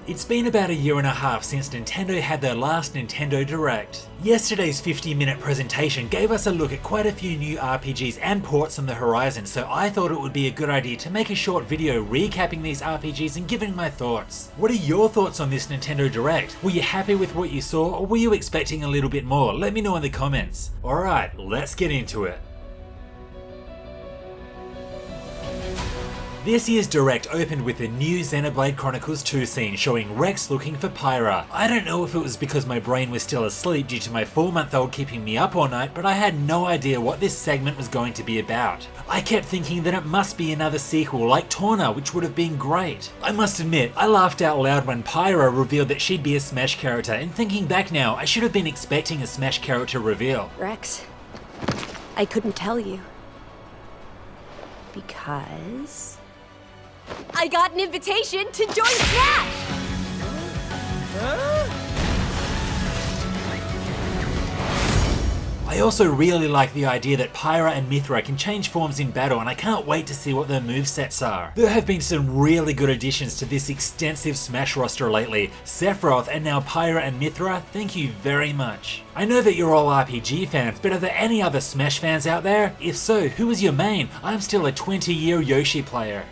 It's been about a year and a half since Nintendo had their last Nintendo Direct. Yesterday's 50-minute presentation gave us a look at quite a few new RPGs and ports on the horizon, so I thought it would be a good idea to make a short video recapping these RPGs and giving my thoughts. What are your thoughts on this Nintendo Direct? Were you happy with what you saw, or were you expecting a little bit more? Let me know in the comments. Alright, let's get into it. This year's Direct opened with the new Xenoblade Chronicles 2 scene showing Rex looking for Pyra. I don't know if it was because my brain was still asleep due to my 4-month-old keeping me up all night, but I had no idea what this segment was going to be about. I kept thinking that it must be another sequel like Torna, which would have been great. I must admit, I laughed out loud when Pyra revealed that she'd be a Smash character, and thinking back now, I should have been expecting a Smash character reveal. Rex, I couldn't tell you. Because I got an invitation to join Smash! I also really like the idea that Pyra and Mythra can change forms in battle, and I can't wait to see what their movesets are. There have been some really good additions to this extensive Smash roster lately. Sephiroth and now Pyra and Mythra, thank you very much. I know that you're all RPG fans, but are there any other Smash fans out there? If so, who is your main? I'm still a 20-year Yoshi player.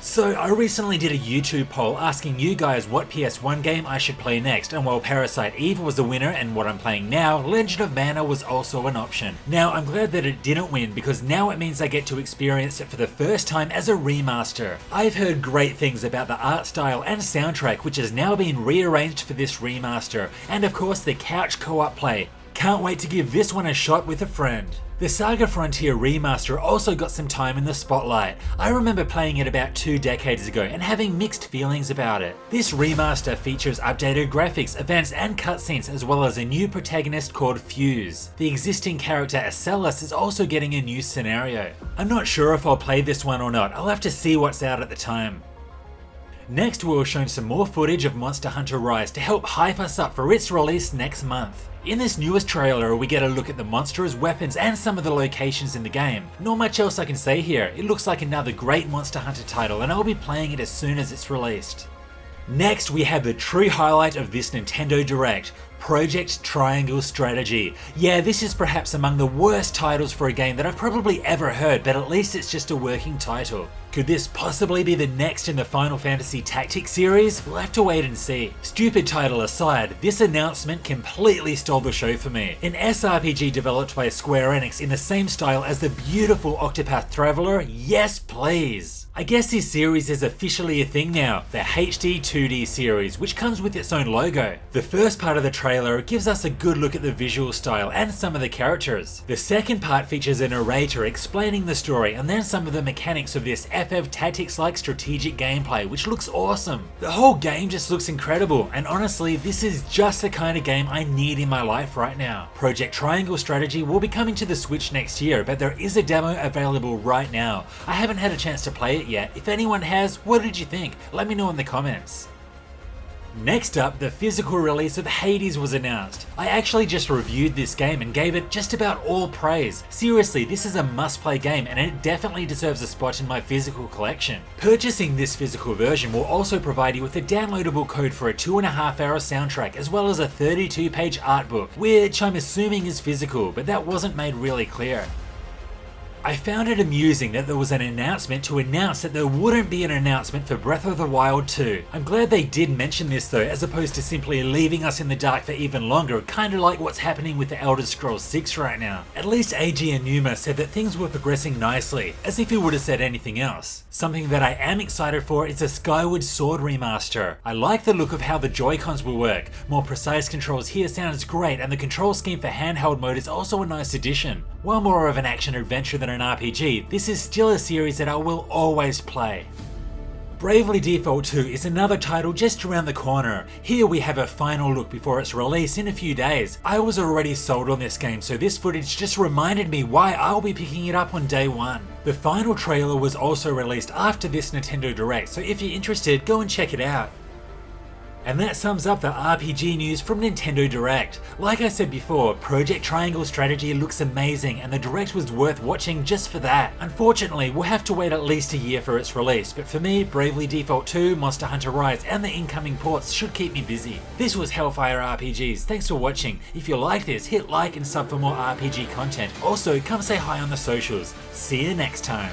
So I recently did a YouTube poll asking you guys what PS1 game I should play next, and while Parasite Eve was the winner and what I'm playing now, Legend of Mana was also an option. Now I'm glad that it didn't win, because now it means I get to experience it for the first time as a remaster. I've heard great things about the art style and soundtrack, which has now been rearranged for this remaster, and of course the couch co-op play. Can't wait to give this one a shot with a friend. The Saga Frontier remaster also got some time in the spotlight. I remember playing it about 2 decades ago and having mixed feelings about it. This remaster features updated graphics, events and cutscenes, as well as a new protagonist called Fuse. The existing character Acellus is also getting a new scenario. I'm not sure if I'll play this one or not, I'll have to see what's out at the time. Next, we were shown some more footage of Monster Hunter Rise to help hype us up for its release next month. In this newest trailer, we get a look at the monstrous weapons and some of the locations in the game. Not much else I can say here. It looks like another great Monster Hunter title, and I'll be playing it as soon as it's released. Next, we have the true highlight of this Nintendo Direct, Project Triangle Strategy. Yeah, this is perhaps among the worst titles for a game that I've probably ever heard, but at least it's just a working title. Could this possibly be the next in the Final Fantasy Tactics series? We'll have to wait and see. Stupid title aside, this announcement completely stole the show for me. An SRPG developed by Square Enix in the same style as the beautiful Octopath Traveler? Yes please! I guess this series is officially a thing now, the HD 2D series, which comes with its own logo. The first part of the trailer gives us a good look at the visual style and some of the characters. The second part features a narrator explaining the story and then some of the mechanics of this FF Tactics-like strategic gameplay, which looks awesome. The whole game just looks incredible, and honestly, this is just the kind of game I need in my life right now. Project Triangle Strategy will be coming to the Switch next year, but there is a demo available right now. I haven't had a chance to play it yet. If anyone has, what did you think? Let me know in the comments. Next up, the physical release of Hades was announced. I actually just reviewed this game and gave it just about all praise. Seriously, this is a must-play game and it definitely deserves a spot in my physical collection. Purchasing this physical version will also provide you with a downloadable code for a 2.5-hour soundtrack, as well as a 32-page art book, which I'm assuming is physical, but that wasn't made really clear. I found it amusing that there was an announcement to announce that there wouldn't be an announcement for Breath of the Wild 2. I'm glad they did mention this though, as opposed to simply leaving us in the dark for even longer, kinda like what's happening with the Elder Scrolls 6 right now. At least AG and Numa said that things were progressing nicely, as if he would have said anything else. Something that I am excited for is a Skyward Sword remaster. I like the look of how the Joy-Cons will work. More precise controls here sounds great, and the control scheme for handheld mode is also a nice addition. While more of an action adventure than an RPG, this is still a series that I will always play. Bravely Default 2 is another title just around the corner. Here we have a final look before its release in a few days. I was already sold on this game, so this footage just reminded me why I'll be picking it up on day one. The final trailer was also released after this Nintendo Direct, so if you're interested, go and check it out. And that sums up the RPG news from Nintendo Direct. Like I said before, Project Triangle Strategy looks amazing and the Direct was worth watching just for that. Unfortunately, we'll have to wait at least a year for its release, but for me, Bravely Default 2, Monster Hunter Rise and the incoming ports should keep me busy. This was Hellfire RPGs, thanks for watching. If you like this, hit like and sub for more RPG content. Also, come say hi on the socials. See you next time.